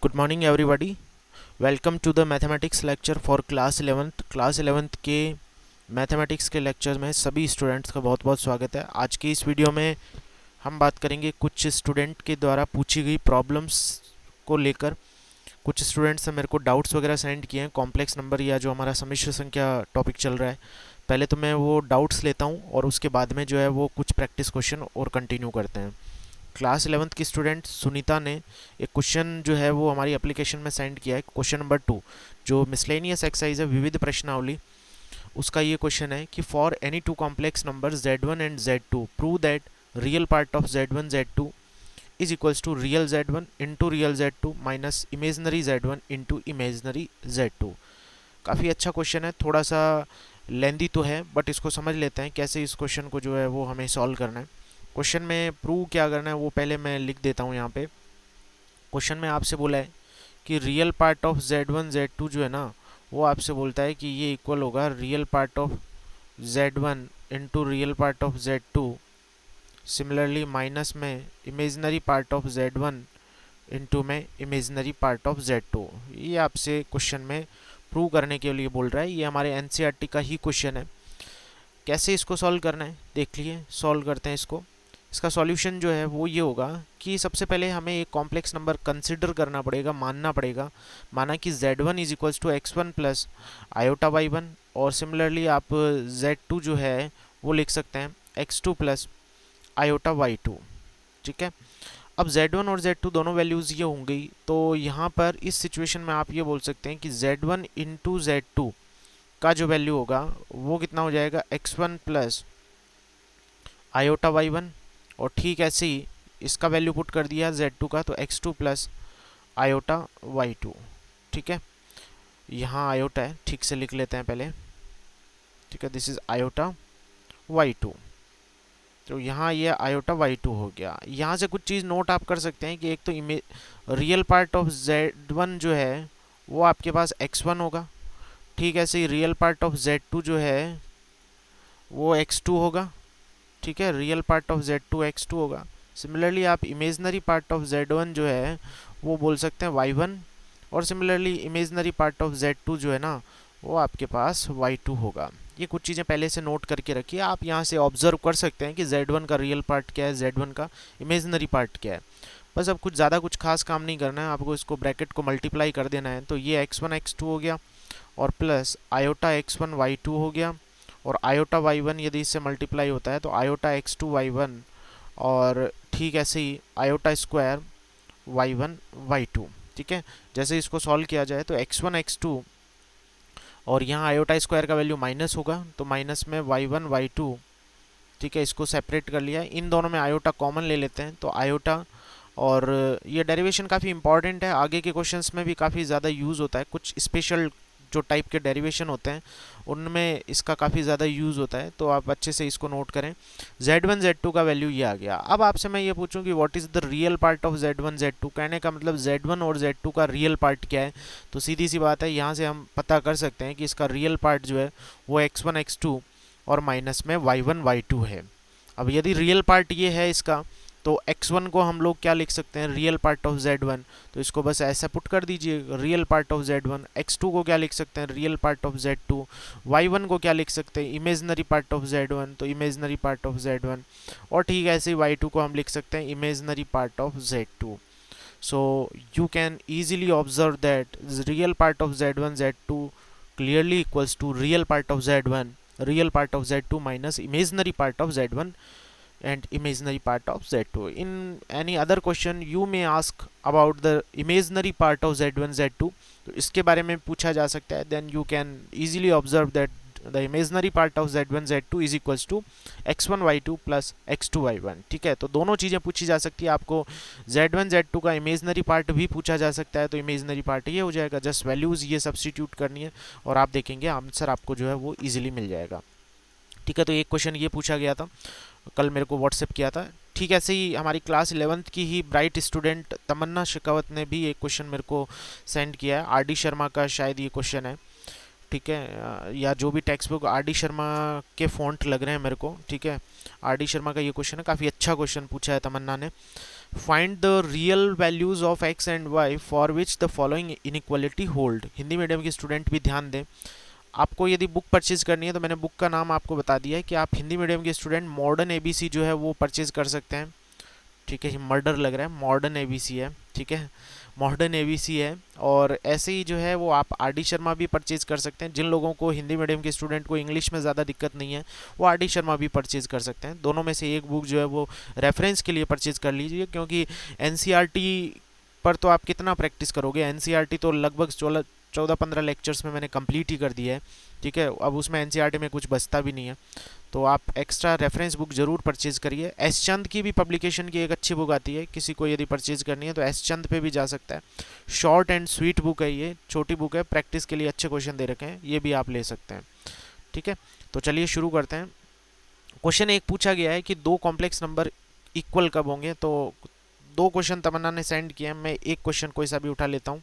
Good morning everybody. Welcome to the mathematics lecture for class 11th। Class 11th के mathematics के lecture में सभी students का बहुत बहुत स्वागत है। आज की इस वीडियो में हम बात करेंगे कुछ स्टूडेंट के द्वारा पूछी गई प्रॉब्लम्स को लेकर। कुछ स्टूडेंट्स ने मेरे को डाउट्स वगैरह सेंड किए हैं कॉम्प्लेक्स नंबर या जो हमारा सम्मिश्र संख्या टॉपिक चल रहा है। पहले तो मैं वो डाउट्स लेता हूँ और उसके बाद में जो है वो कुछ प्रैक्टिस क्वेश्चन और कंटिन्यू करते हैं। क्लास 11th की स्टूडेंट सुनीता ने एक क्वेश्चन जो है वो हमारी एप्लीकेशन में सेंड किया है। क्वेश्चन नंबर 2 जो मिसलेनियस एक्सरसाइज है, विविध प्रश्नावली, उसका ये क्वेश्चन है कि for any two complex number z1 and z2 prove that real part of z1 z2 is equals to real z1 into real z2 minus imaginary z1 into imaginary z2। काफ़ी अच्छा question है, थोड़ा सा लेंदी तो है but इसको समझ लेते हैं कैसे इस क्वेश्चन को जो है वो हमें सॉल्व करना है। क्वेश्चन में प्रूव क्या करना है वो पहले मैं लिख देता हूँ यहाँ पे। क्वेश्चन में आपसे बोला है कि real part of z1 z2 जो है ना, वो आपसे बोलता है कि ये इक्वल होगा real part of z1 into real part of z2, similarly minus में imaginary part of z1 into में इमेजनरी पार्ट ऑफ z2। ये आपसे क्वेश्चन में प्रूव करने के लिए बोल रहा है। ये हमारे एनसीईआरटी का ही क्वेश्चन है। कैसे इसको सॉल्व करना है देख लिए, सॉल्व करते हैं इसको। इसका सॉल्यूशन जो है वो ये होगा कि सबसे पहले हमें एक कॉम्प्लेक्स नंबर कंसिडर करना पड़ेगा, मानना पड़ेगा। माना कि z1 is equals to x1 plus iota y1, और सिमिलरली आप z2 जो है वो लिख सकते हैं x2 प्लस आयोटा y2। ठीक है, अब z1 और z2 दोनों वैल्यूज़ ये होंगी, तो यहाँ पर इस सिचुएशन में आप ये बोल सकते हैं कि z1 इंटू z2 का जो वैल्यू होगा वो कितना हो जाएगा x1 प्लस आयोटा y1, और ठीक ऐसे ही इसका वैल्यू पुट कर दिया z2 का, तो x2 प्लस आयोटा y2। ठीक है, यहाँ आयोटा है, ठीक से लिख लेते हैं पहले। ठीक है, दिस इज आयोटा y2, तो यहाँ ये आयोटा y2 हो गया। यहाँ से कुछ चीज़ नोट आप कर सकते हैं कि एक तो रियल पार्ट ऑफ z1 जो है वो आपके पास x1 होगा, ठीक है। ऐसे ही रियल पार्ट ऑफ z2 जो है वो x2 होगा। ठीक है, real part of z2 x2 होगा। सिमिलरली आप इमेजनरी पार्ट ऑफ z1 जो है वो बोल सकते हैं y1, और similarly imaginary part of z2 जो है ना वो आपके पास y2 होगा। ये कुछ चीज़ें पहले से नोट करके रखिए। आप यहाँ से ऑब्जर्व कर सकते हैं कि z1 का रियल पार्ट क्या है, z1 का इमेजनरी पार्ट क्या है। बस अब कुछ ज़्यादा कुछ खास काम नहीं करना है आपको, इसको ब्रैकेट को मल्टीप्लाई कर देना है। तो ये x1 x2 हो गया, और प्लस आयोटा x1 y2 हो गया, और आयोटा y1 यदि इससे मल्टीप्लाई होता है तो आयोटा x2 y1, और ठीक ऐसे ही आयोटा स्क्वायर y1 y2। ठीक है, जैसे इसको सॉल्व किया जाए तो x1 x2 और यहाँ आयोटा स्क्वायर का वैल्यू माइनस होगा, तो माइनस में y1 y2। ठीक है, इसको सेपरेट कर लिया। इन दोनों में आयोटा कॉमन ले लेते हैं, तो आयोटा, और ये डेरिवेशन काफ़ी इंपॉर्टेंट है, आगे के क्वेश्चंस में भी काफ़ी ज़्यादा यूज़ होता है। कुछ स्पेशल जो टाइप के डेरिवेशन होते हैं उनमें इसका काफ़ी ज़्यादा यूज़ होता है, तो आप अच्छे से इसको नोट करें। z1 z2 का वैल्यू ये आ गया। अब आपसे मैं ये पूछूं कि what is the real part of z1 z2, कहने का मतलब z1 और z2 का रियल पार्ट क्या है। तो सीधी सी बात है, यहाँ से हम पता कर सकते हैं कि इसका रियल पार्ट जो है वो x1 x2 और माइनस में y1 y2 है। अब यदि रियल पार्ट ये है इसका, तो x1 को हम लोग क्या लिख सकते हैं, रियल पार्ट ऑफ z1, तो इसको बस ऐसा पुट कर दीजिए, real part of z1। x2 को क्या लिख सकते हैं, real part of z2। y1 को क्या लिख सकते हैं, इमेजनरी पार्ट ऑफ z1, तो इमेजनरी पार्ट ऑफ z1। और ठीक ऐसे ही y2 को हम लिख सकते हैं imaginary part of z2। So you can easily observe that real part of z1 z2 clearly equals to real part of z1, real part of z2 minus imaginary part of z1 and imaginary part of z2. In any other question you may ask about the imaginary part of z1 z2, तो इसके बारे में पूछा जा सकता है। then you can easily observe that the imaginary part of z1 z2 is equals to x1 y2 plus x2 y1। ठीक है, तो दोनों चीज़ें पूछी जा सकती है। आपको z1 z2 का इमेजनरी पार्ट भी पूछा जा सकता है, तो इमेजनरी पार्ट ये हो जाएगा, जस्ट वैल्यूज़ ये सब्सटीट्यूट करनी है और आप देखेंगे आंसर आपको जो है वो ईजिली मिल जाएगा। ठीक है, तो एक क्वेश्चन ये पूछा गया था, कल मेरे को व्हाट्सएप किया था। ठीक ऐसे ही हमारी क्लास 11th की ही ब्राइट स्टूडेंट तमन्ना शेखावत ने भी एक क्वेश्चन मेरे को सेंड किया है। आर डी शर्मा का शायद ये क्वेश्चन है। ठीक है, या जो भी text book R D Sharma के फ़ॉन्ट लग रहे हैं मेरे को। ठीक है, आर डी शर्मा का ये क्वेश्चन है, काफ़ी अच्छा क्वेश्चन पूछा है तमन्ना ने। Find the real values of X and Y for which the following inequality hold. Hindi medium के स्टूडेंट भी ध्यान दें। आपको यदि बुक परचेज करनी है तो मैंने बुक का नाम आपको बता दिया है कि आप हिंदी मीडियम के स्टूडेंट मॉडर्न एबीसी जो है वो परचेज कर सकते हैं। ठीक है, मर्डर लग रहा है, मॉडर्न एबीसी है। ठीक है, मॉडर्न एबीसी है। और ऐसे ही जो है वो आप आर डी शर्मा भी परचेज कर सकते हैं। जिन लोगों को हिंदी मीडियम के स्टूडेंट को इंग्लिश में ज़्यादा दिक्कत नहीं है वो आर डी शर्मा भी परचेज कर सकते हैं। दोनों में से एक बुक जो है वो रेफरेंस के लिए परचेज कर लीजिए, क्योंकि एनसीईआरटी पर तो आप कितना प्रैक्टिस करोगे। एनसीईआरटी तो लगभग 14-15 लेक्चर्स में मैंने कंप्लीट ही कर दिया है। ठीक है, अब उसमें एनसीईआरटी में कुछ बचता भी नहीं है, तो आप एक्स्ट्रा रेफरेंस बुक जरूर परचेज करिए। एस चंद की भी पब्लिकेशन की एक अच्छी बुक आती है, किसी को यदि परचेज करनी है तो एस चंद पे भी जा सकता है। शॉर्ट एंड स्वीट बुक है, ये छोटी बुक है, प्रैक्टिस के लिए अच्छे क्वेश्चन दे रखे हैं, ये भी आप ले सकते हैं। ठीक है, तो चलिए शुरू करते हैं। क्वेश्चन एक पूछा गया है कि दो कॉम्प्लेक्स नंबर इक्वल कब होंगे। तो दो क्वेश्चन तमन्ना ने सेंड किया, मैं एक क्वेश्चन कोई सा भी उठा लेता हूँ।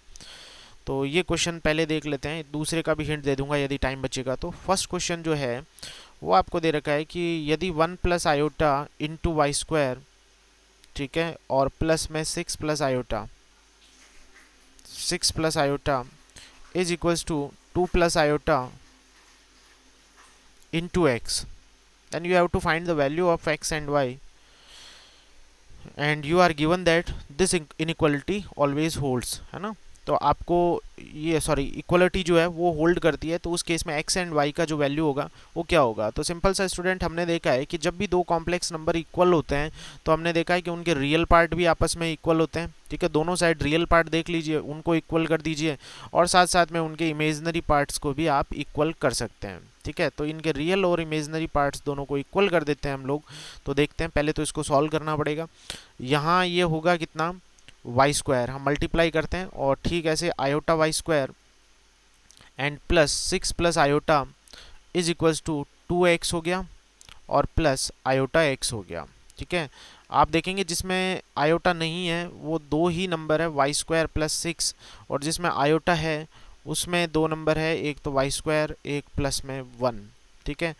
तो ये क्वेश्चन पहले देख लेते हैं, दूसरे का भी हिंट दे दूंगा यदि टाइम बचेगा तो। फर्स्ट क्वेश्चन जो है वो आपको दे रखा है कि यदि 1 plus iota into Y square, ठीक है, और प्लस में 6 plus iota is equals to 2 plus iota into X, then you have to find the value of x and y, and you are given that this inequality always holds, है ना। तो आपको ये equality जो है वो hold करती है, तो उस केस में x एंड y का जो वैल्यू होगा वो क्या होगा। तो सिंपल सा स्टूडेंट, हमने देखा है कि जब भी दो कॉम्प्लेक्स नंबर इक्वल होते हैं तो हमने देखा है कि उनके रियल पार्ट भी आपस में इक्वल होते हैं। ठीक है, दोनों साइड रियल पार्ट देख लीजिए, उनको इक्वल कर दीजिए, और साथ साथ में उनके इमेजनरी पार्ट्स को भी आप इक्वल कर सकते हैं। ठीक है, तो इनके रियल और इमेजनरी पार्ट्स दोनों को इक्वल कर देते हैं हम लोग। तो देखते हैं, पहले तो इसको सॉल्व करना पड़ेगा। यहाँ ये होगा कितना, वाई स्क्वायर, हम मल्टीप्लाई करते हैं, और ठीक ऐसे iota Y square and plus 6 plus iota is equals to 2x हो गया, और प्लस आयोटा x हो गया। ठीक है, आप देखेंगे जिसमें आयोटा नहीं है वो दो ही नंबर है, वाई स्क्वायर प्लस 6, और जिसमें आयोटा है उसमें दो नंबर है, एक तो वाई स्क्वायर, एक प्लस में 1। ठीक है,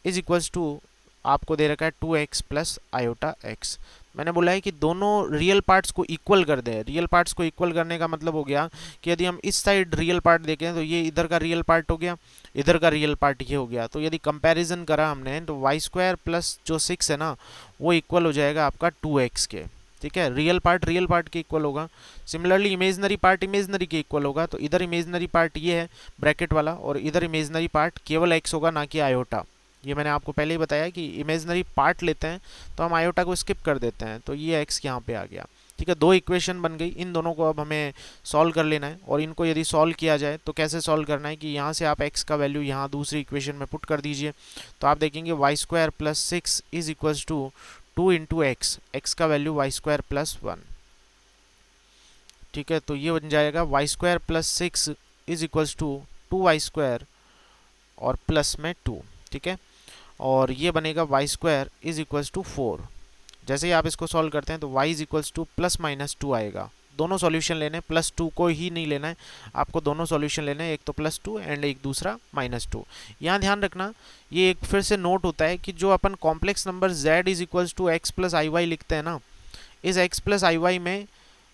इज इक्वल्स टू आपको दे रखा है 2x प्लस आयोटा x। मैंने बोला है कि दोनों रियल पार्ट्स को इक्वल कर दें। रियल पार्ट्स को इक्वल करने का मतलब हो गया कि यदि हम इस साइड रियल पार्ट देखें तो ये इधर का रियल पार्ट हो गया, इधर का रियल पार्ट ये हो गया। तो यदि कंपैरिजन करा हमने तो वाई स्क्वायर प्लस जो 6 है ना वो इक्वल हो जाएगा आपका 2x के। ठीक है, रियल पार्ट के इक्वल होगा। सिमिलरली इमेजनरी पार्ट इमेजनरी के इक्वल होगा। तो इधर इमेजनरी पार्ट ये है ब्रैकेट वाला, और इधर इमेजनरी पार्ट केवल x होगा, ना कि आयोटा। ये मैंने आपको पहले ही बताया कि इमेजनरी पार्ट लेते हैं तो हम आयोटा को स्किप कर देते हैं, तो ये x यहाँ पे आ गया। ठीक है, दो इक्वेशन बन गई, इन दोनों को अब हमें सॉल्व कर लेना है। और इनको यदि सॉल्व किया जाए तो कैसे सॉल्व करना है कि यहाँ से आप x का वैल्यू यहाँ दूसरी इक्वेशन में पुट कर दीजिए। तो आप देखेंगे Y square plus 6 is equals to 2 into X, X का वैल्यू वाई स्क्वायर प्लस 1। ठीक है, तो ये बन जाएगा Y square plus 6 is equals to 2 Y square और प्लस में 2। ठीक है, और ये बनेगा Y square is equals to 4। जैसे ही आप इसको सॉल्व करते हैं तो y is equals two plus minus 2 आएगा। दोनों सॉल्यूशन लेने हैं, प्लस 2 को ही नहीं लेना है आपको, दोनों सॉल्यूशन लेने हैं, एक तो प्लस 2 एंड एक दूसरा माइनस 2। यहाँ ध्यान रखना, ये एक फिर से नोट होता है कि जो अपन complex number z is equals to x plus i y लिखते हैं ना, इस x प्लस आई वाई में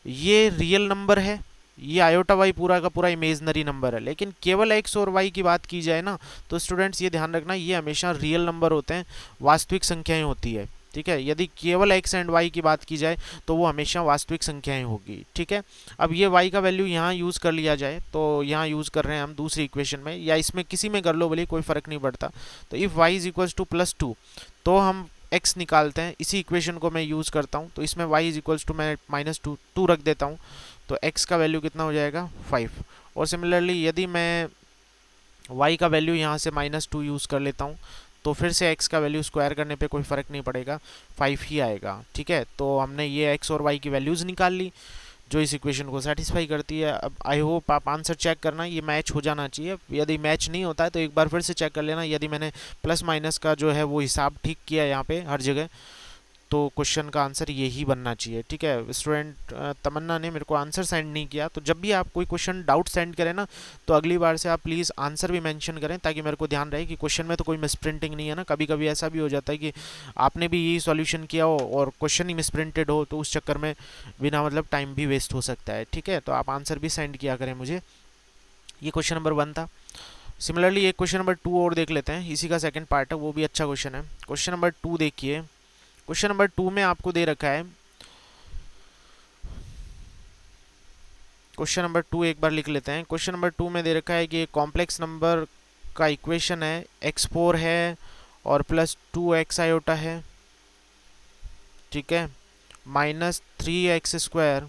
ये रियल नंबर है, ये आयोटा वाई पूरा का पूरा इमेजनरी नंबर है। लेकिन केवल x और y की बात की जाए ना तो स्टूडेंट्स ये ध्यान रखना, ये हमेशा रियल नंबर होते हैं, वास्तविक संख्याएं होती है। ठीक है, यदि केवल x एंड y की बात की जाए तो वो हमेशा वास्तविक संख्याएं होगी। ठीक है, अब ये y का वैल्यू यहाँ यूज़ कर लिया जाए, तो यहाँ यूज़ कर रहे हैं हम दूसरी इक्वेशन में, या इसमें किसी में कर लो बोलिए, कोई फ़र्क नहीं पड़ता। तो if y is equals two plus 2 तो हम x निकालते हैं, इसी इक्वेशन को मैं यूज़ करता हूँ। तो इसमें y इज इक्वल्स टू मैं माइनस 2 रख देता हूँ, तो x का वैल्यू कितना हो जाएगा 5। और सिमिलरली यदि मैं y का वैल्यू यहाँ से माइनस 2 यूज़ कर लेता हूँ तो फिर से x का वैल्यू स्क्वायर करने पे कोई फ़र्क नहीं पड़ेगा, 5 ही आएगा। ठीक है, तो हमने ये x और y की वैल्यूज़ निकाल ली जो इस इक्वेशन को सेटिस्फाई करती है। अब आई होप आप आंसर चेक करना, ये मैच हो जाना चाहिए। यदि मैच नहीं होता है तो एक बार फिर से चेक कर लेना, यदि मैंने प्लस माइनस का जो है वो हिसाब ठीक किया यहाँ पे हर जगह, तो क्वेश्चन का आंसर यही बनना चाहिए। ठीक है, स्टूडेंट तमन्ना ने मेरे को आंसर सेंड नहीं किया, तो जब भी आप कोई क्वेश्चन डाउट सेंड करें ना, तो अगली बार से आप प्लीज़ आंसर भी मेंशन करें, ताकि मेरे को ध्यान रहे कि क्वेश्चन में तो कोई मिसप्रिंटिंग नहीं है ना। कभी कभी ऐसा भी हो जाता है कि आपने भी यही सॉल्यूशन किया हो और क्वेश्चन ही मिसप्रिंटेड हो, तो उस चक्कर में बिना मतलब टाइम भी वेस्ट हो सकता है। ठीक है, तो आप आंसर भी सेंड किया करें मुझे। ये क्वेश्चन नंबर 1 था। सिमिलरली एक क्वेश्चन नंबर 2 और देख लेते हैं, इसी का सेकंड पार्ट है, वो भी अच्छा क्वेश्चन है। क्वेश्चन नंबर 2 देखिए। क्वेश्चन नंबर 2 में आपको दे रखा है, क्वेश्चन नंबर 2 एक बार लिख लेते हैं। क्वेश्चन नंबर 2 में दे रखा है कि कॉम्प्लेक्स नंबर का इक्वेशन है, x4 है और प्लस 2x आयोटा है, ठीक है, माइनस 3x²,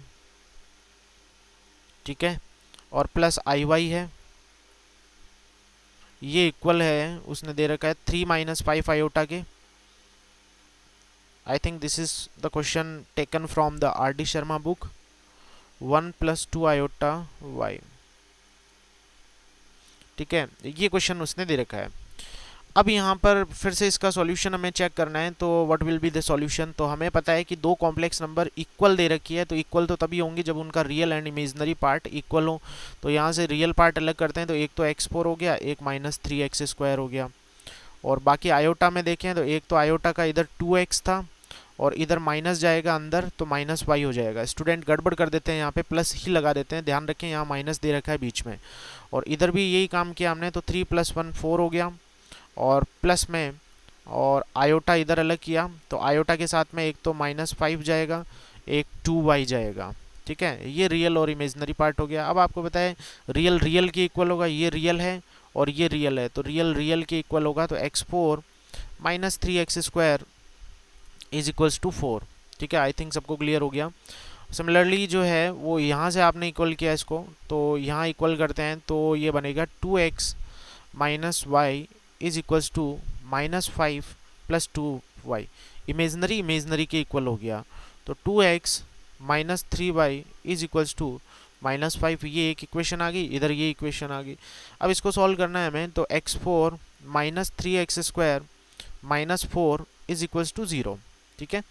ठीक है, और प्लस iy है। ये इक्वल है, उसने दे रखा है 3 - 5 आयोटा के। I think this is the question taken from the R D Sharma book. 1 + 2 iota y, ठीक है, ये क्वेश्चन उसने दे रखा है। अब यहाँ पर फिर से इसका सॉल्यूशन हमें चेक करना है, तो what will be the solution. तो हमें पता है कि दो कॉम्प्लेक्स नंबर इक्वल दे रखी है, तो इक्वल तो तभी होंगे जब उनका real and imaginary part equal हो। तो यहाँ से रियल पार्ट अलग करते हैं, तो एक तो x4 हो गया, एक -3x² हो गया। और बाकी आयोटा में देखें तो एक तो आयोटा का इधर 2x था और इधर माइनस जाएगा अंदर, तो -y हो जाएगा। स्टूडेंट गड़बड़ कर देते हैं, यहाँ पे प्लस ही लगा देते हैं, ध्यान रखें यहाँ माइनस दे रखा है बीच में। और इधर भी यही काम किया हमने, तो 3 + 1 4 हो गया, और प्लस में और आयोटा इधर अलग किया, तो आयोटा के साथ में एक तो -5 जाएगा, एक 2y जाएगा। ठीक है, ये रियल और इमेजिनरी पार्ट हो गया। अब आपको बताएं, रियल रियल के इक्वल होगा, ये रियल है और ये रियल है, तो रियल रियल के इक्वल होगा, तो x4 - 3x² is equals to 4। ठीक है, आई थिंक सबको क्लियर हो गया। सिमिलरली जो है वो यहाँ से आपने इक्वल किया इसको, तो यहाँ इक्वल करते हैं, तो ये बनेगा 2x - y is equals to -5 + 2y। Imaginary imaginary के इक्वल हो गया, तो 2x - 3y is equals to -5। ये एक इक्वेशन आ गई, इधर ये इक्वेशन आ गई। अब इसको सॉल्व करना है हमें, तो x4 - 3x² - 4 is equals to 0। ठीक है,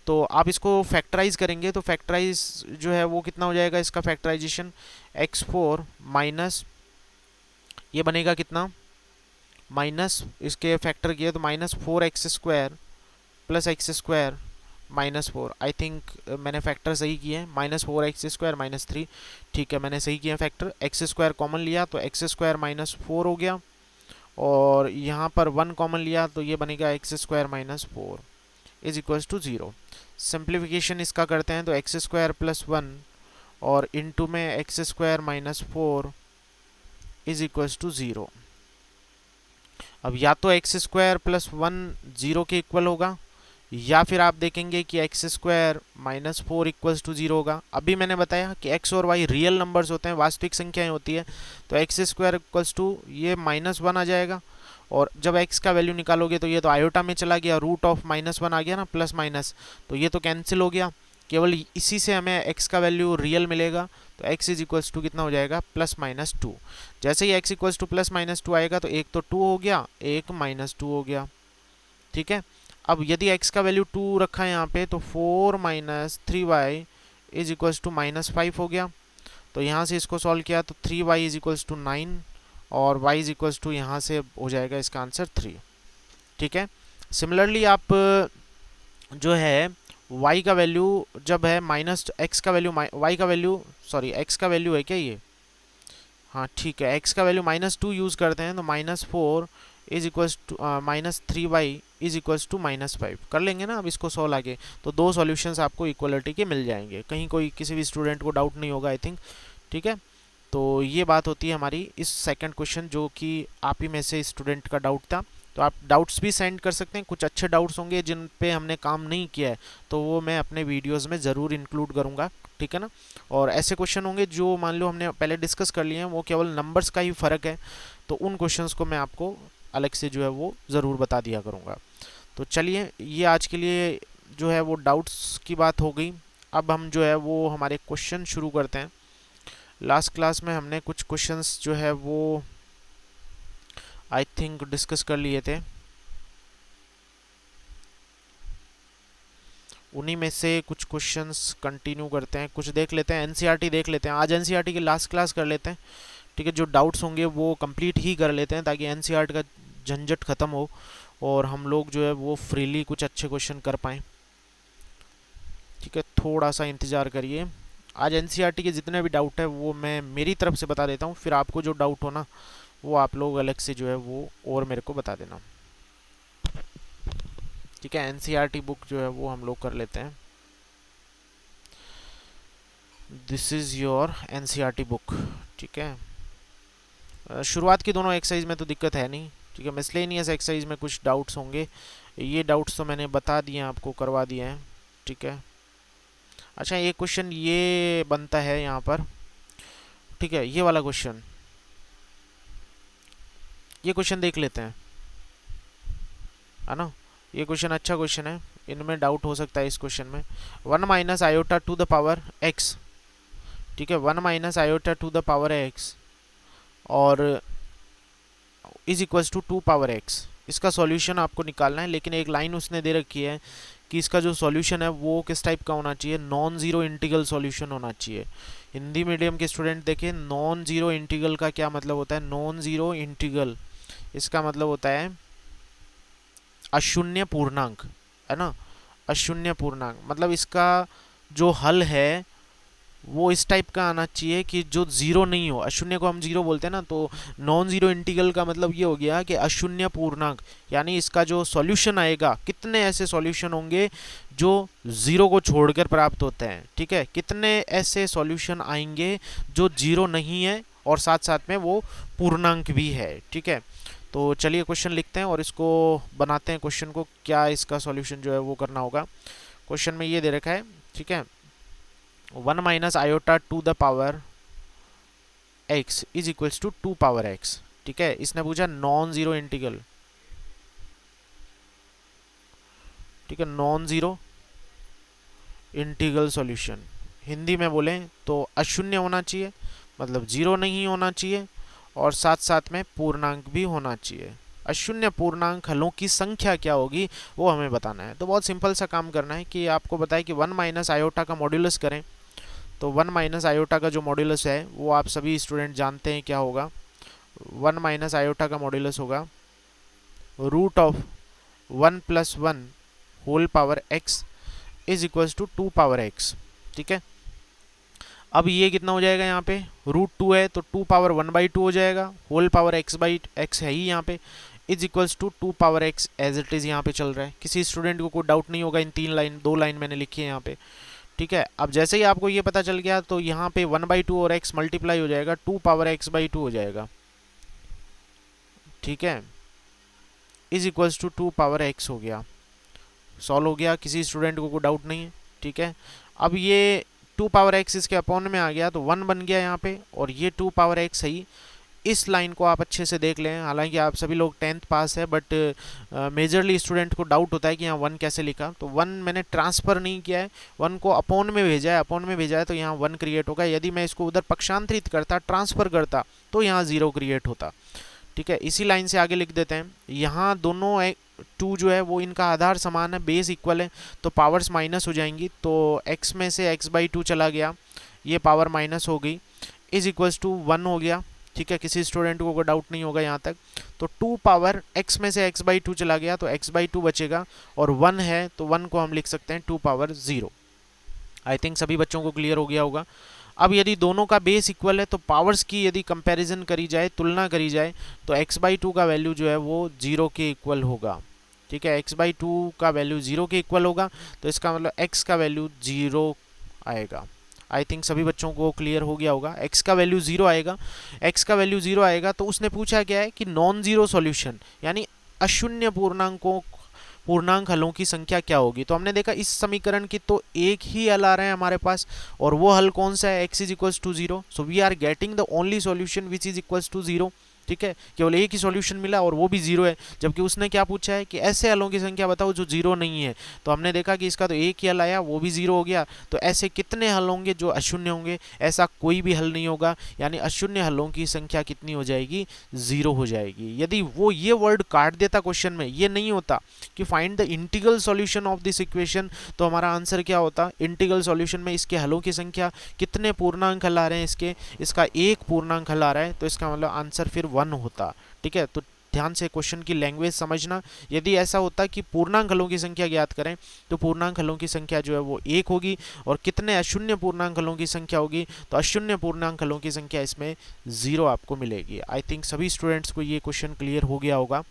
तो आप इसको फैक्टराइज करेंगे, तो फैक्टराइज जो है वो कितना हो जाएगा इसका फैक्टराइजेशन, x4 माइनस ये बनेगा कितना, माइनस इसके फैक्टर किया तो -4x² + x² -4। आई थिंक मैंने फैक्टर सही किए हैं, -4x² - 3। ठीक है, मैंने सही किया फैक्टर। x² कॉमन लिया तो x² - 4 हो गया, और यहाँ पर 1 कॉमन लिया तो ये बनेगा x² - 4 is equals to 0। Simplification इसका करते हैं, तो x² + 1 और इनटू में x² - 4 इज इक्वल्स टू 0। अब या तो x² + 1 0 के इक्वल होगा, या फिर आप देखेंगे कि x² - 4 इक्वल्स टू 0 होगा। अभी मैंने बताया कि x और y रियल नंबर्स होते हैं, वास्तविक संख्याएं होती है, तो x² इक्वल्स टू ये -1 आ जाएगा, और जब x का वैल्यू निकालोगे तो ये तो आयोटा में चला गया, √(-1) आ गया ना, प्लस माइनस, तो ये तो कैंसिल हो गया। केवल इसी से हमें x का वैल्यू रियल मिलेगा, तो x इज इक्वल्स टू कितना हो जाएगा, +-2। जैसे ही x इक्वल्स टू +-2 आएगा, तो एक तो 2 हो गया, एक -2 हो गया। ठीक है, अब यदि x का वैल्यू 2 रखा है यहाँ पे, तो 4 - 3y इज इक्वल्स टू -5 हो गया। तो यहाँ से इसको सॉल्व किया तो 3y इज इक्वल्स टू 9 और y इज इक्वल्स टू यहाँ से हो जाएगा इसका आंसर 3। ठीक है, सिमिलरली आप जो है y का वैल्यू जब है x का वैल्यू y का वैल्यू सॉरी x का वैल्यू है क्या ये, हाँ ठीक है, x का वैल्यू -2 यूज़ करते हैं, तो -4 is equals to -3y is equals to -5 कर लेंगे ना। अब इसको सॉल्व आगे, तो दो सॉल्यूशंस आपको इक्वलिटी के मिल जाएंगे, कहीं कोई किसी भी स्टूडेंट को डाउट नहीं होगा आई थिंक। ठीक है, तो ये बात होती है हमारी इस सेकंड क्वेश्चन, जो कि आप ही में से स्टूडेंट का डाउट था। तो आप डाउट्स भी सेंड कर सकते हैं, कुछ अच्छे डाउट्स होंगे जिन पे हमने काम नहीं किया है, तो वो मैं अपने वीडियोज़ में ज़रूर इंक्लूड करूँगा। ठीक है ना, और ऐसे क्वेश्चन होंगे जो मान लो हमने पहले डिस्कस कर लिए हैं, वो केवल नंबर्स का ही फ़र्क है, तो उन क्वेश्चंस को मैं आपको अलग से जो है वो ज़रूर बता दिया करूँगा। तो चलिए, ये आज के लिए जो है वो डाउट्स की बात हो गई। अब हम जो है वो हमारे क्वेश्चन शुरू करते हैं। लास्ट क्लास में हमने कुछ क्वेश्चंस जो है वो आई थिंक डिस्कस कर लिए थे। उन्हीं में से कुछ क्वेश्चंस कंटिन्यू करते हैं, कुछ देख लेते हैं, एनसीईआरटी देख लेते हैं। आज एनसीईआरटी की लास्ट क्लास कर लेते हैं, ठीक है। जो डाउट्स होंगे वो कंप्लीट ही कर लेते हैं ताकि एनसीईआरटी का झंझट ख़त्म हो और हम लोग जो है वो फ्रीली कुछ अच्छे क्वेश्चन कर पाएँ, ठीक है। थोड़ा सा इंतज़ार करिए। आज एनसीईआरटी के जितने भी डाउट है वो मैं मेरी तरफ से बता देता हूँ, फिर आपको जो डाउट हो ना वो आप लोग अलग से जो है वो और मेरे को बता देना, ठीक है। एनसीईआरटी बुक जो है वो हम लोग कर लेते हैं। This is your NCERT book, ठीक है। शुरुआत की दोनों एक्सरसाइज में तो दिक्कत है नहीं, ठीक है। मिसलेनियस एक्सरसाइज में कुछ डाउट्स होंगे, ये डाउट्स तो मैंने बता दिए हैं, आपको करवा दिए हैं, ठीक है। अच्छा, एक क्वेश्चन ये बनता है यहाँ पर, ठीक है। ये वाला क्वेश्चन, ये क्वेश्चन देख लेते हैं, है ना। ये क्वेश्चन अच्छा क्वेश्चन है, इनमें डाउट हो सकता है इस क्वेश्चन में। 1 minus iota to the power x, ठीक है। 1 minus iota to the power x और is equals to 2 power x, इसका सॉल्यूशन आपको निकालना है। लेकिन एक लाइन उसने दे रखी है कि इसका जो सॉल्यूशन है वो किस टाइप का होना चाहिए, नॉन ज़ीरो इंटीग्रल सॉल्यूशन होना चाहिए। हिंदी मीडियम के स्टूडेंट देखें, नॉन ज़ीरो इंटीग्रल का क्या मतलब होता है। नॉन ज़ीरो इंटीग्रल इसका मतलब होता है अशून्य पूर्णांक, है ना। अशून्य पूर्णांक मतलब इसका जो हल है वो इस टाइप का आना चाहिए कि जो ज़ीरो नहीं हो। अशून्य को हम ज़ीरो बोलते हैं ना, तो नॉन ज़ीरो इंटीग्रल का मतलब ये हो गया कि अशून्य पूर्णांक, यानी इसका जो सॉल्यूशन आएगा, कितने ऐसे सॉल्यूशन होंगे जो ज़ीरो को छोड़कर प्राप्त होते हैं, ठीक है। कितने ऐसे सॉल्यूशन आएंगे जो ज़ीरो नहीं है और साथ साथ में वो पूर्णांक भी है, ठीक है। तो चलिए क्वेश्चन लिखते हैं और इसको बनाते हैं। क्वेश्चन को क्या इसका सॉल्यूशन जो है वो करना होगा। क्वेश्चन में ये दे रखा है, ठीक है। 1 minus iota to the power X is equals to 2 power x, ठीक है। इसने पूछा नॉन जीरो इंटीग्रल, ठीक है, non zero integral solution. Hindi में बोलें तो अशून्य होना चाहिए, मतलब जीरो नहीं होना चाहिए, और साथ साथ में पूर्णांक भी होना चाहिए। अशून्य पूर्णांक हलों की संख्या क्या होगी वो हमें बताना है। तो बहुत सिंपल सा काम करना है कि आपको बताए कि 1 माइनस आयोटा का मॉड्यूलस करें। तो 1 माइनस आयोटा का जो मॉड्यूलस है वो आप सभी स्टूडेंट जानते हैं क्या होगा। 1 माइनस आयोटा का मॉड्यूलस होगा root of 1 plus 1 whole power X is equals to 2 power x, ठीक है। अब ये कितना हो जाएगा, यहाँ पे रूट 2 है तो 2 पावर 1/2 हो जाएगा, whole power X by X है ही यहाँ पे, is equals to 2 power X as it is यहाँ पे चल रहा है। किसी स्टूडेंट को कोई डाउट नहीं होगा, इन दो लाइन मैंने लिखी है यहाँ पे, ठीक है। अब जैसे ही आपको ये पता चल गया तो यहाँ पे 1/2 और x मल्टीप्लाई हो जाएगा, 2 पावर x/2 हो जाएगा, ठीक है, is equals to 2 power x हो गया। सॉल्व हो गया, किसी स्टूडेंट को कोई डाउट नहीं है, ठीक है। अब ये 2 पावर x इसके अपॉन में आ गया तो 1 बन गया यहाँ पे, और ये 2 पावर x सही। इस लाइन को आप अच्छे से देख लें, हालांकि आप सभी लोग 10th पास है, बट मेजरली स्टूडेंट को डाउट होता है कि यहाँ 1 कैसे लिखा। तो 1 मैंने ट्रांसफ़र नहीं किया है, 1 को अपॉन में भेजा है, अपॉन में भेजा है तो यहाँ 1 क्रिएट होगा। यदि मैं इसको उधर पक्षांतरित करता, ट्रांसफ़र करता, तो यहाँ 0 क्रिएट होता, ठीक है। इसी लाइन से आगे लिख देते हैं। यहाँ दोनों 2 जो है वो इनका आधार समान है, बेस इक्वल है, तो पावर्स माइनस हो जाएंगी। तो x में से x/2 चला गया, ये पावर माइनस हो गई, इज इक्वल्स टू 1 हो गया, ठीक है। किसी स्टूडेंट को कोई डाउट नहीं होगा यहाँ तक। तो 2 पावर x में से x/2 चला गया तो x/2 बचेगा, और 1 है तो 1 को हम लिख सकते हैं 2 पावर 0। आई थिंक सभी बच्चों को क्लियर हो गया होगा। अब यदि दोनों का बेस इक्वल है तो पावर्स की यदि कंपैरिजन करी जाए, तुलना करी जाए, तो x/2 का वैल्यू जो है वो 0 के इक्वल होगा, ठीक है। x/2 का वैल्यू 0 के इक्वल होगा, तो इसका मतलब x का वैल्यू 0 आएगा। आई थिंक सभी बच्चों को क्लियर हो गया होगा। x का वैल्यू 0 आएगा, x का वैल्यू 0 आएगा। तो उसने पूछा क्या है कि नॉन जीरो सॉल्यूशन यानी अशून्य पूर्णांक हलों की संख्या क्या होगी। तो हमने देखा इस समीकरण की तो एक ही हल आ रहा है हमारे पास, और वो हल कौन सा है, x is equals to 0। So we are getting the only solution which is equals to 0, ठीक है, केवल एक ही सॉल्यूशन मिला और वो भी जीरो है, जबकि उसने क्या पूछा है कि ऐसे हलों की संख्या बताओ जो जीरो नहीं है। तो हमने देखा कि इसका तो एक ही हल आया, वो भी जीरो हो गया। तो ऐसे कितने हल होंगे जो अशून्य होंगे? ऐसा कोई भी हल नहीं होगा, यानी अशून्य हलों की संख्या कितनी हो जाएगी? जीरो हो जाएगी। यदि वो ये वर्ड काट देता क्वेश्चन में, ये नहीं होता कि find the integral solution of this equation, तो हमारा आंसर क्या होता? इंटीग्रल सॉल्यूशन में इसके हलों की संख्या, कितने पूर्णांक हल आ रहे हैं इसके, इसका एक पूर्णांक हल आ रहा है, तो इसका मतलब आंसर फिर 1 होता। ठीक है, तो ध्यान से क्वेश्चन की लैंग्वेज समझना। यदि ऐसा होता कि पूर्णांक हलों की संख्या ज्ञात करें, तो पूर्णांक हलों की संख्या जो है वो 1 होगी, और कितने अशून्य पूर्णांक हलों की संख्या होगी, तो अशून्य पूर्णांक हलों की संख्या इसमें 0 आपको मिलेगी। आई थिंक सभी स्टूडेंट्स को ये क्वेश्चन क्लियर हो गया होगा।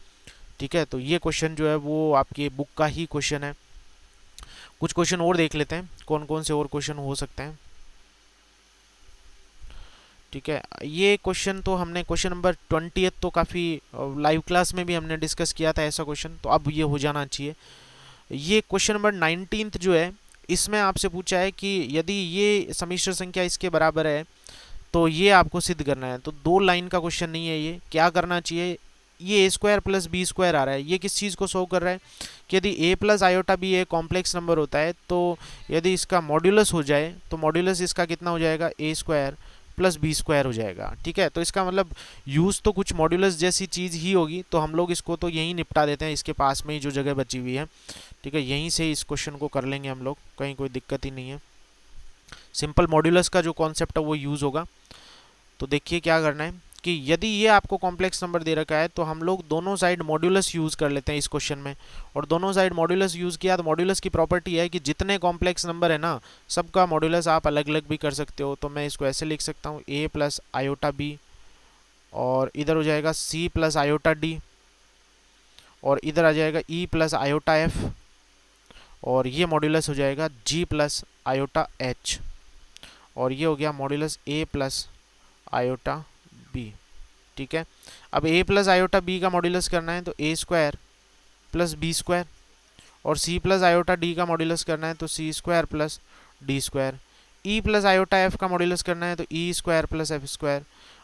ठीक है, तो ये क्वेश्चन जो है वो आपके बुक का ही क्वेश्चन है। कुछ क्वेश्चन और देख लेते हैं, कौन कौन से और क्वेश्चन हो सकते हैं। ठीक है, ये क्वेश्चन तो हमने क्वेश्चन नंबर 20 तो काफ़ी लाइव क्लास में भी हमने डिस्कस किया था ऐसा क्वेश्चन, तो अब ये हो जाना चाहिए। ये क्वेश्चन नंबर 19 जो है, इसमें आपसे पूछा है कि यदि ये समिश्र संख्या इसके बराबर है तो ये आपको सिद्ध करना है। तो 2 लाइन का क्वेश्चन नहीं है, ये क्या करना चाहिए? ये ए स्क्वायर प्लस बी स्क्वायर आ रहा है, ये किस चीज़ को शो कर रहा है कि यदि a plus iota b a complex number होता है, तो यदि इसका मॉड्यूलस हो जाए तो मॉड्यूलस इसका कितना हो जाएगा? ए स्क्वायर प्लस बी स्क्वायर हो जाएगा। ठीक है, तो इसका मतलब यूज़ तो कुछ मॉड्यूलस जैसी चीज़ ही होगी, तो हम लोग इसको तो यहीं निपटा देते हैं, इसके पास में ही जो जगह बची हुई है। ठीक है, यहीं से इस क्वेश्चन को कर लेंगे हम लोग, कहीं कोई दिक्कत ही नहीं है। सिंपल मॉड्यूलस का जो कॉन्सेप्ट है वो यूज़ होगा। तो देखिए क्या करना है कि यदि ये आपको कॉम्प्लेक्स नंबर दे रखा है, तो हम लोग दोनों साइड मॉड्यूलस यूज़ कर लेते हैं इस क्वेश्चन में। और दोनों साइड मॉड्यूलस यूज़ किया तो मॉड्यूलस की प्रॉपर्टी है कि जितने कॉम्प्लेक्स नंबर है ना, सबका मॉड्यूलस आप अलग अलग भी कर सकते हो। तो मैं इसको ऐसे लिख सकता हूँ, ए प्लस आयोटा बी, और इधर हो जाएगा सी प्लस आयोटा डी, और इधर आ जाएगा ई प्लस आयोटा एफ, और ये मॉड्यूलस हो जाएगा जी प्लस आयोटा एच, और ये हो गया modulus a plus iota b. ठीक है, अब a प्लस आयोटा बी का मॉड्यूलस करना है तो a square plus b square, और c प्लस आयोटा डी का मॉड्यूलस करना है तो c square plus d square, e plus iota f का मॉड्यूलस करना है तो e square plus f square,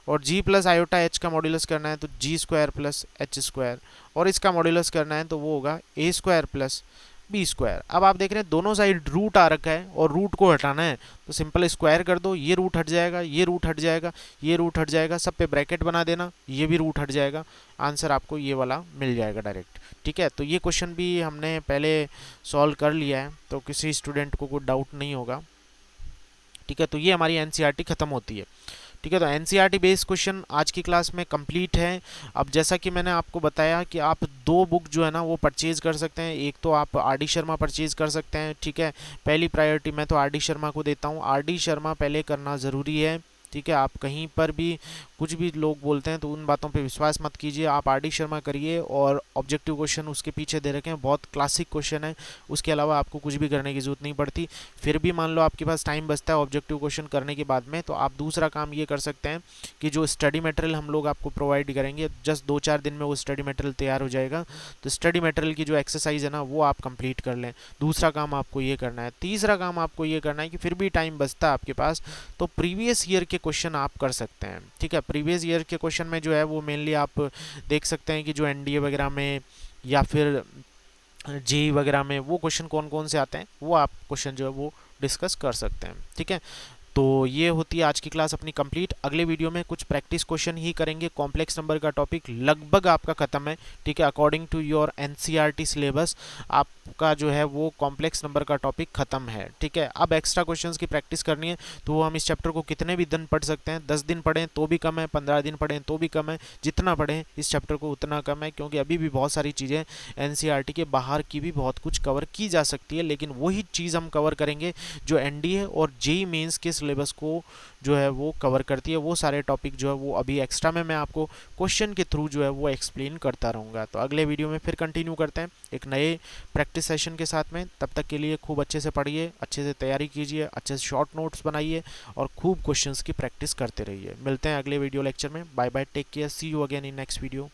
और g प्लस आयोटा h का मॉड्यूलस करना है तो g square plus h square, और इसका मॉड्यूलस करना है तो वो होगा ए स्क्वायर प्लस बी स्क्वायर। अब आप देख रहे हैं दोनों साइड रूट आ रखा है और रूट को हटाना है, तो सिंपल स्क्वायर कर दो, ये रूट हट जाएगा, ये रूट हट जाएगा, ये रूट हट जाएगा, सब पे ब्रैकेट बना देना, ये भी रूट हट जाएगा, आंसर आपको ये वाला मिल जाएगा डायरेक्ट। ठीक है, तो ये क्वेश्चन भी हमने पहले सॉल्व कर लिया है, तो किसी स्टूडेंट को कोई डाउट नहीं होगा। ठीक है, तो ये हमारी एनसीईआरटी खत्म होती है। ठीक है, तो एनसीईआरटी बेस्ड क्वेश्चन आज की क्लास में कंप्लीट है। अब जैसा कि मैंने आपको बताया कि आप 2 बुक जो है ना वो परचेज़ कर सकते हैं। एक तो आप आर डी शर्मा परचेज़ कर सकते हैं। ठीक है, पहली प्रायोरिटी मैं तो आर डी शर्मा को देता हूँ, आर डी शर्मा पहले करना ज़रूरी है। ठीक है, आप कहीं पर भी कुछ भी लोग बोलते हैं तो उन बातों पे विश्वास मत कीजिए, आप आर डी शर्मा करिए। और ऑब्जेक्टिव क्वेश्चन उसके पीछे दे रखे हैं, बहुत क्लासिक क्वेश्चन है, उसके अलावा आपको कुछ भी करने की ज़रूरत नहीं पड़ती। फिर भी मान लो आपके पास टाइम बचता है ऑब्जेक्टिव क्वेश्चन करने के बाद में, तो आप दूसरा काम ये कर सकते हैं कि जो स्टडी मटेरियल हम लोग आपको प्रोवाइड करेंगे, जस्ट 2-4 दिन में वो स्टडी मटेरियल तैयार हो जाएगा, तो स्टडी मटेरियल की जो एक्सरसाइज है ना वो आप कंप्लीट कर लें। दूसरा काम आपको ये करना है। तीसरा काम आपको ये करना है कि फिर भी टाइम बचता है आपके पास, तो प्रीवियस ईयर के क्वेश्चन आप कर सकते हैं। ठीक है, प्रीवियस ईयर के क्वेश्चन में जो है वो मेनली आप देख सकते हैं कि जो एनडीए वगैरह में या फिर जेई वगैरह में वो क्वेश्चन कौन कौन से आते हैं, वो आप क्वेश्चन जो है वो डिस्कस कर सकते हैं। ठीक है, तो ये होती है आज की क्लास अपनी कंप्लीट। अगले वीडियो में कुछ प्रैक्टिस क्वेश्चन ही करेंगे। कॉम्प्लेक्स नंबर का टॉपिक लगभग आपका खत्म है। ठीक है, according to your NCERT syllabus आपका जो है वो कॉम्प्लेक्स नंबर का टॉपिक खत्म है। ठीक है, अब एक्स्ट्रा क्वेश्चंस की प्रैक्टिस करनी है, तो वो हम इस चैप्टर को कितने भी दिन पढ़ सकते हैं, 10 दिन पढ़ें तो भी कम है, 15 दिन पढ़ें तो भी कम है, जितना पढ़ें इस चैप्टर को उतना कम है, क्योंकि अभी भी बहुत सारी चीज़ें एनसीईआरटी के बाहर की भी बहुत कुछ कवर की जा सकती है, लेकिन वही चीज़ हम कवर करेंगे जो एनडीए और जेईई मेंस के सिलेबस को जो है वो कवर करती है। वो सारे टॉपिक जो है वो अभी एक्स्ट्रा में मैं आपको क्वेश्चन के थ्रू जो है वो एक्सप्लेन करता रहूँगा। तो अगले वीडियो में फिर कंटिन्यू करते हैं एक नए प्रैक्टिस सेशन के साथ में। तब तक के लिए खूब अच्छे से पढ़िए, अच्छे से तैयारी कीजिए, अच्छे से शॉर्ट नोट्स बनाइए और खूब क्वेश्चंस की प्रैक्टिस करते रहिए। मिलते हैं अगले वीडियो लेक्चर में। Bye bye, take care, see you again in next video.